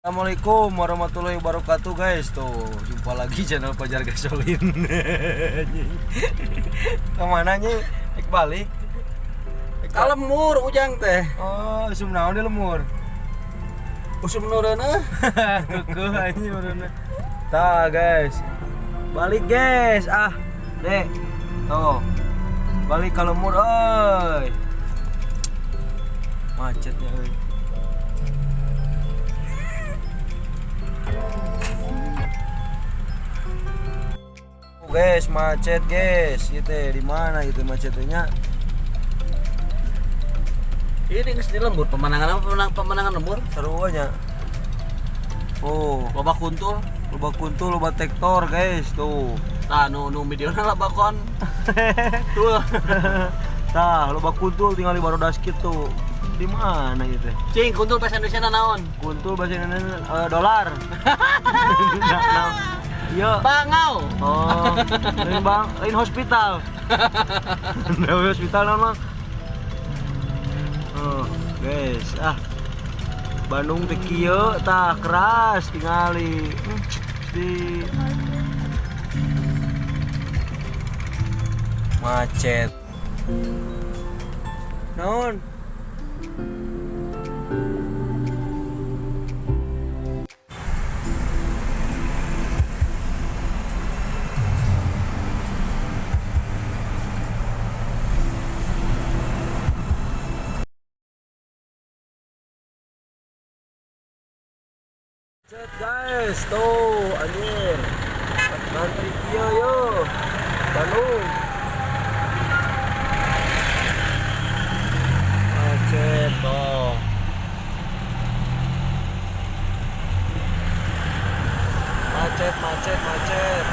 Assalamualaikum warahmatullahi wabarakatuh guys. Tuh jumpa lagi channel Fajar Gasolin. Kemana nih? Balik. Kalemur ujang teh. Oh, usum naon di lemur? Usum nureuna. Kekeh anjing urana. Tah guys. Balik guys. Dek. Tuh. Balik ka lemur euy. Macetnya euy. Guys, macet guys. Gitu di mana gitu macetnya? Ini geus di lembur pemandangan apa pemandangan lembur? Seru aja. Oh, Loba kuntul. loba tektor guys tuh. Tah nu videona lah bakon. Tuh. Tah, loba kuntul tinggal di barodas gitu. Di mana gitu? Cing kuntul bahasa Indonesia naon? Kuntul bahasa Indonesia dolar. Iya. Bangau. Oh, lain hospital. Lain hospital nama. Oh, guys, Bandung teh kieu tah keras tingali. Di macet. Naon? Macet guys, tuh anjir. Ngantri kieu yo. Bandung. Macet tuh. Macet.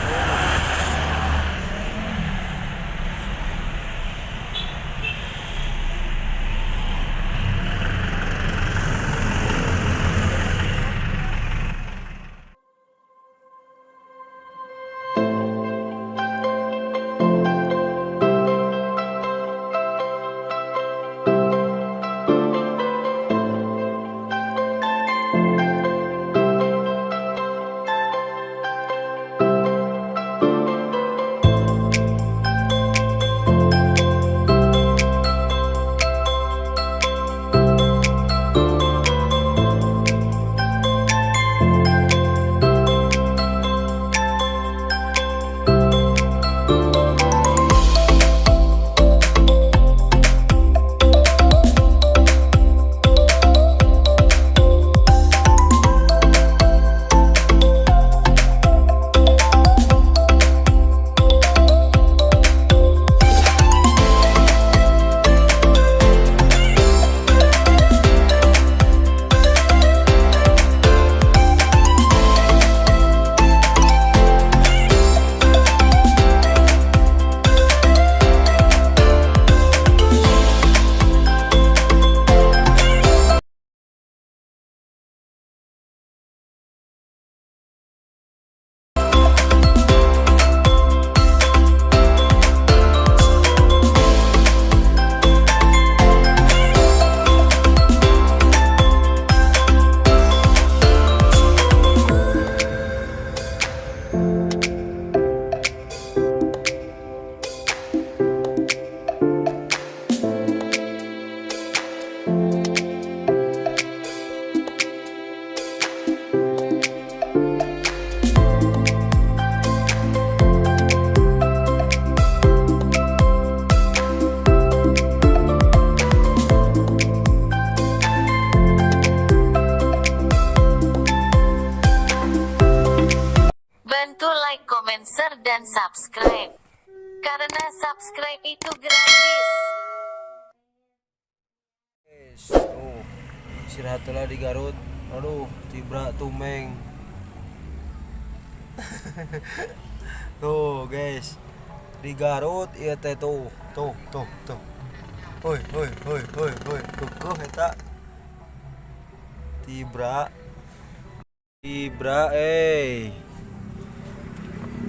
Bantu like, comment, share, dan subscribe. Karena subscribe itu gratis. Guys, tuh istirahat lah di Garut. Aduh, tibra tumeng. Tuh guys, di Garut ieu teh tuh. Hoi. Kekeh eta. Tibra.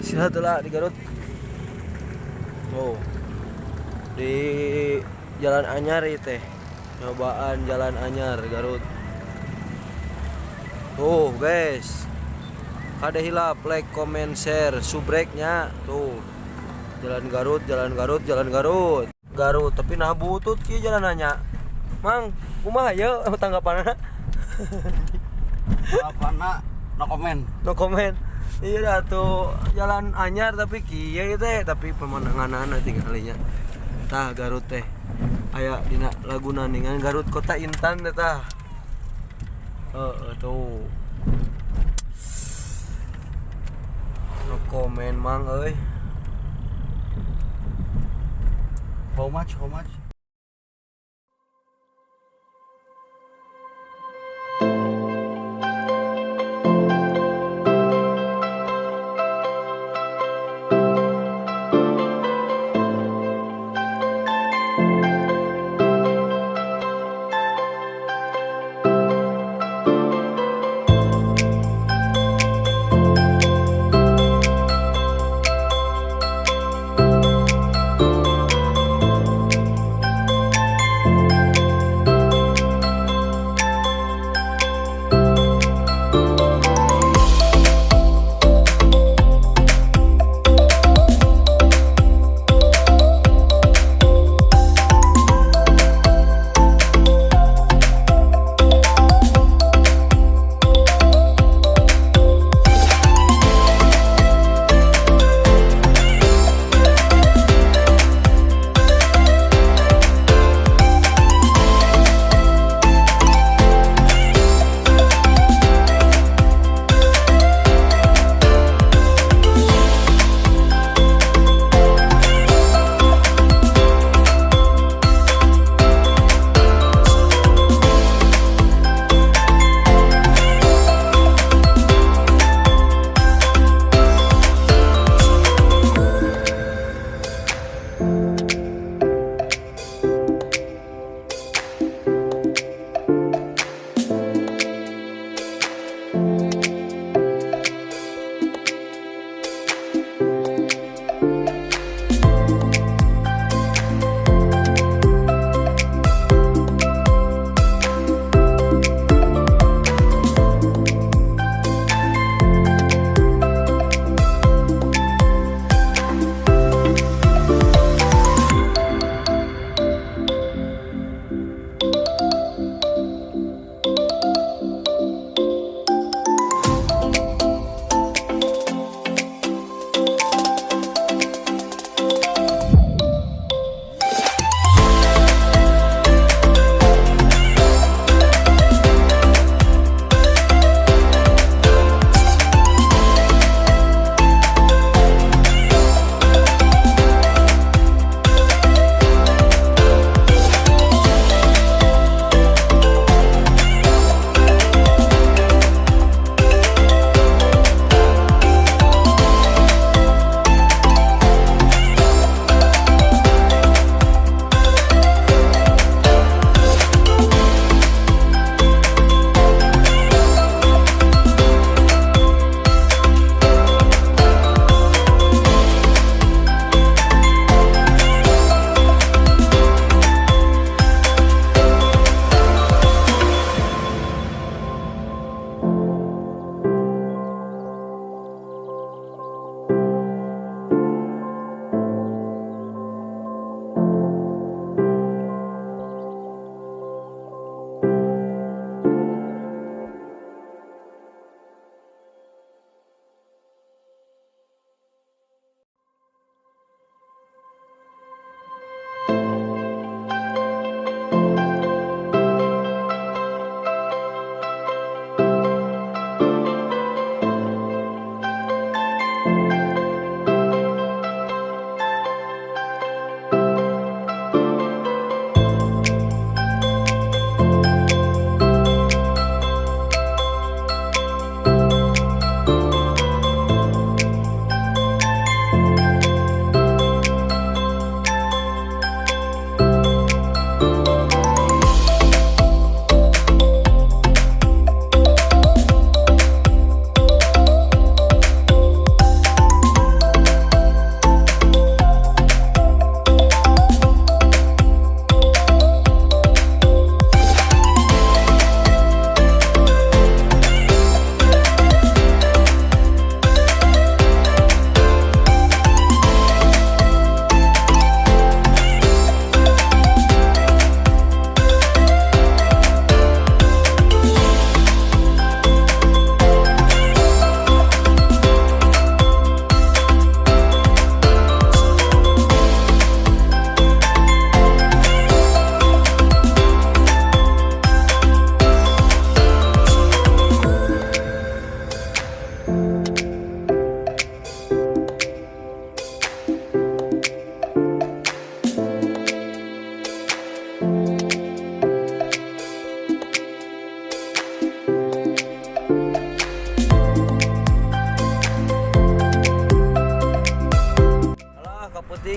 Istirahat lah di Garut. Tuh. Di Jalan Anyar teh. Nyobaan Jalan Anyar Garut. Tuh guys, kada hilap like, comment, share, subrek-nya. Tuh Jalan Garut, Jalan Garut, Jalan Garut. Garut tapi nah butut ki jalanannya. Mang, kumaha ya tanggapanna? Apa nak? No comment. No comment. Iya dah tuh jalan anyar tapi kieu teh, tapi pemandanganna tinggalnya. Tah Garut teh. Aya dina laguna ningan Garut kota intan teh tah. Tuh. No comment Mang euy. How much? How much?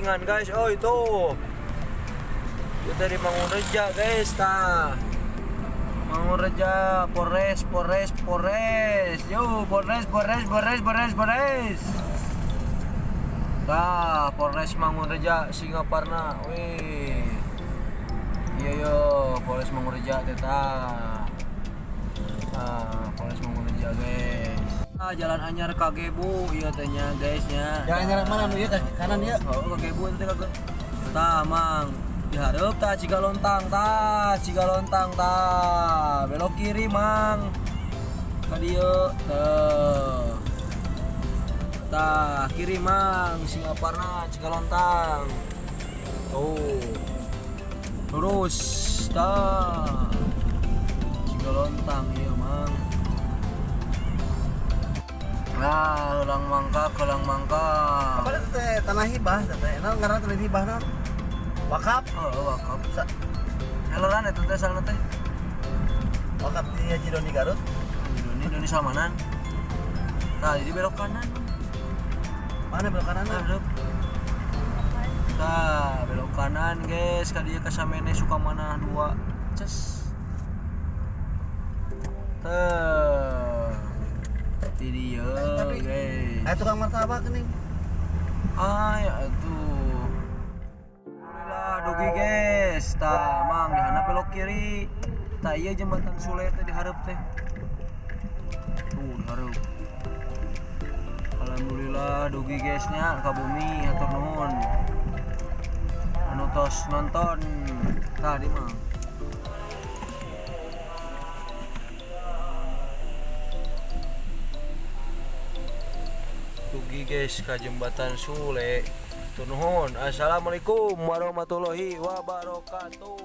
gorengan guys. Oh itu dari Mangunreja guys. Mangunreja Polres. Yo Polres. Polres Mangunreja Singaparna. Wih. Iya yo Polres Mangunreja teta. Polres Mangunreja guys. Jalan anyar Kagebu iya tehnya guysnya. Jalan anyar mana nu ieu kanan ieu? Oh Kagebu teh kagak. Tah mang dihareup tah Cigalontang tah belok kiri mang ka dieu tah kiri mang Singaparna Cigalontang tuh lurus tah Cigalontang ieu mang. Nah, ulang mangka. Apa itu teh tanah hibah teh? Naon ngaranna tanah hibah naon? Wakaf. Oh, wakaf. Heloran eta teh salna teh. Wakaf di Haji Doni Garut. Doni Salmanan. Tah, di belok kanan. Mana belok kanan? Hareup. Tah, belok kanan guys, ka dieu ka Samene Sukamana 2. Ces. Tah. Di dieu guys. Aya tukang martabak geuning. Ya atuh. Alhamdulillah dogi guys. Tah, mang di handap belok kiri. Tah ieu jembatan Sule teh dihareup teh. Tuh dihareup. Alhamdulillah dogi guysnya ka bumi hatur nuhun. Anu tos nonton tah di mang. Dugi guys ka jembatan Sule. Tunuhun. Assalamualaikum warahmatullahi wabarakatuh.